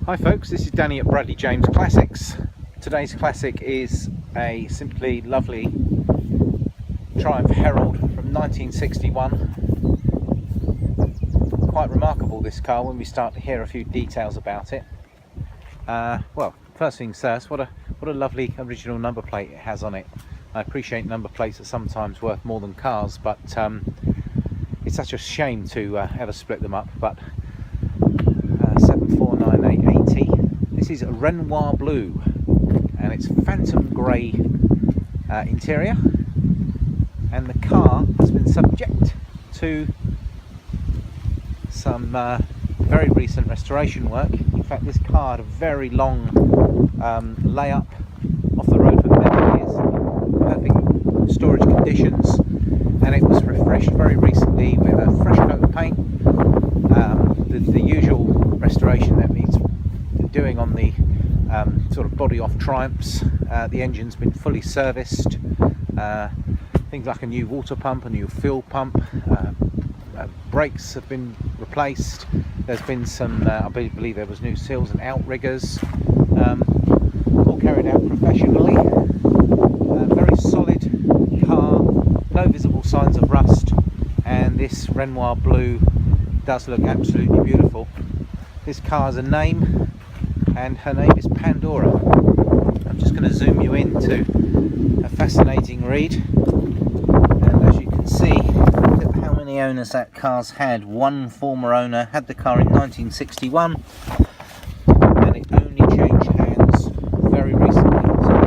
Hi folks, this is Danny at Bradley James Classics. Today's classic is a simply lovely Triumph Herald from 1961. Quite remarkable, this car, when we start to hear a few details about it. Well, first things first, what a lovely original number plate it has on it. I appreciate number plates are sometimes worth more than cars, but it's such a shame to ever split them up. But 749880. This is a Renoir blue, and it's phantom grey interior, and the car has been subject to some very recent restoration work. In fact, this car had a very long lay-up off the road for many years, perfect storage conditions, and it was refreshed very recently with a fresh coat of paint. The usual restoration that needs doing on the sort of body off Triumphs. The engine's been fully serviced, things like a new water pump, a new fuel pump, brakes have been replaced. There's been some I believe there was new seals and outriggers, all carried out professionally. Very solid car, no visible signs of rust, and this Renoir blue does look absolutely beautiful. This car has a name, and her name is Pandora. I'm just going to zoom you into a fascinating read, and as you can see, look at how many owners that car's had. One former owner had the car in 1961, and it only changed hands very recently. So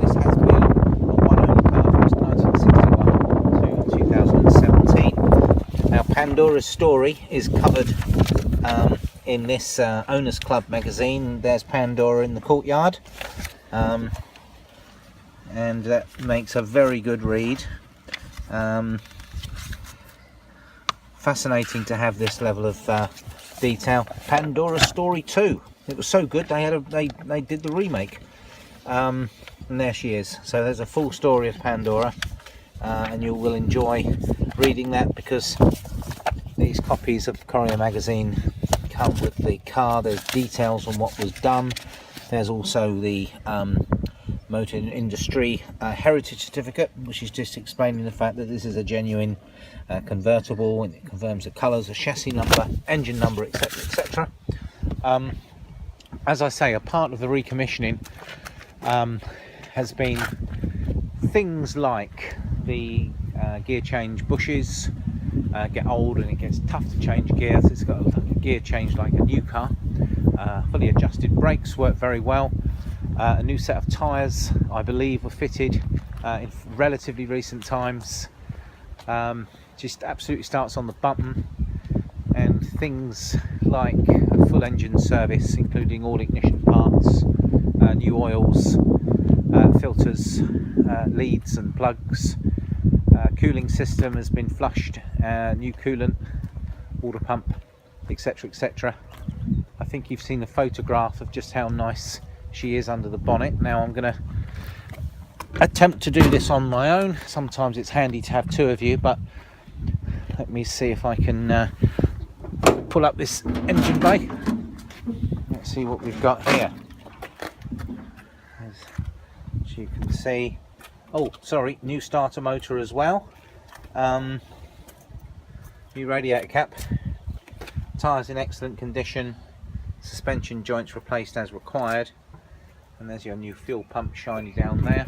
this has been a one-owner car from 1961 to 2017. Now, Pandora's story is covered in this Owners Club magazine. There's Pandora in the courtyard, and that makes a very good read. Fascinating to have this level of detail. Pandora's story 2. It was so good they did the remake, and there she is. So there's a full story of Pandora, and you will enjoy reading that, because these copies of Courier magazine come with the car. There's details on what was done. There's also the motor industry heritage certificate, which is just explaining the fact that this is a genuine convertible, and it confirms the colours, the chassis number, engine number, etc, etc. As I say, a part of the recommissioning has been things like the gear change bushes get old and it gets tough to change gears. It's got a gear change like a new car. Fully adjusted brakes work very well. A new set of tyres, I believe, were fitted in relatively recent times. Just absolutely starts on the button, and things like a full engine service, including all ignition parts, new oils, filters, leads and plugs. Cooling system has been flushed, new coolant, water pump, etc, etc. I think you've seen a photograph of just how nice she is under the bonnet. Now I'm going to attempt to do this on my own. Sometimes it's handy to have two of you, but let me see if I can pull up this engine bay. Let's see what we've got here. As you can see, oh sorry, new starter motor as well, new radiator cap, tyres in excellent condition, suspension joints replaced as required, and there's your new fuel pump shiny down there.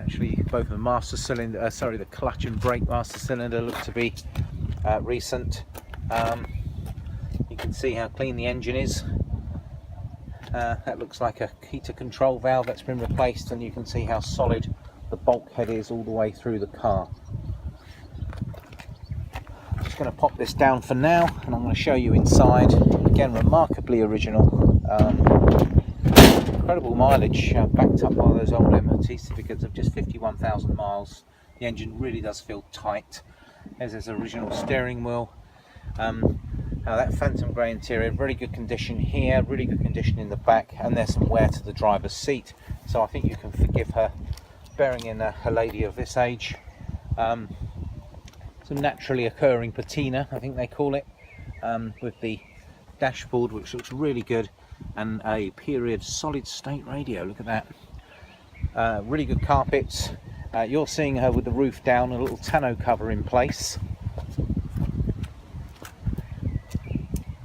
Actually, both the master cylinder, the clutch and brake master cylinder look to be recent. You can see how clean the engine is. That looks like a heater control valve that's been replaced, and you can see how solid the bulkhead is all the way through the car. I'm just going to pop this down for now, and I'm going to show you inside. Again, remarkably original. Incredible mileage, backed up by those old MOT certificates of just 51,000 miles. The engine really does feel tight. There's this original steering wheel. Now that phantom grey interior, very good condition here, really good condition in the back, and there's some wear to the driver's seat, so I think you can forgive her, bearing in a lady of this age. Some naturally occurring patina, I think they call it, with the dashboard, which looks really good, and a period solid state radio. Look at that. Really good carpets. You're seeing her with the roof down, a little tonneau cover in place.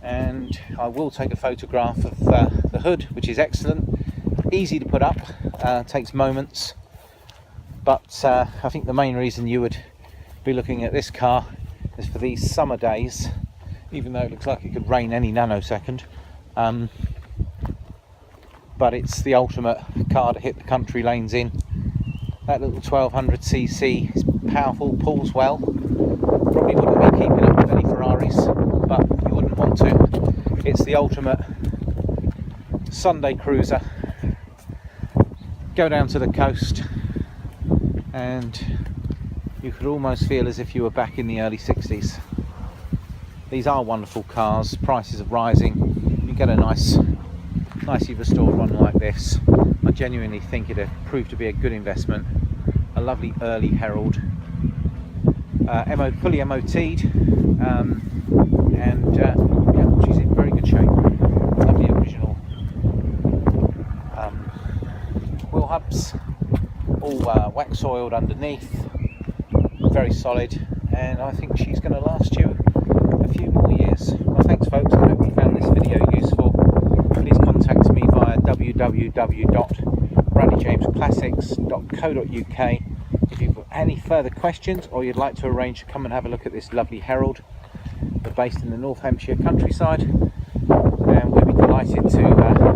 And I will take a photograph of the hood, which is excellent. Easy to put up, takes moments. But I think the main reason you would be looking at this car is for these summer days, even though it looks like it could rain any nanosecond. But it's the ultimate car to hit the country lanes in. That little 1200cc is powerful, pulls well. Probably wouldn't be keeping up with any Ferraris, but you wouldn't want to. It's the ultimate Sunday cruiser. Go down to the coast and you could almost feel as if you were back in the early 60s. These are wonderful cars, prices are rising. You get a nicely restored one like this. I genuinely think it'll prove to be a good investment. A lovely early Herald, fully MOT'd, and yeah, she's in very good shape. Lovely original wheel hubs, all wax oiled underneath, very solid, and I think she's going to last you a few more years. Well, thanks folks, I hope you found this video useful. Please contact me via www.bradleyjamesclassics.co.uk if you've got any further questions or you'd like to arrange to come and have a look at this lovely Herald. We're based in the North Hampshire countryside, and we'll be delighted to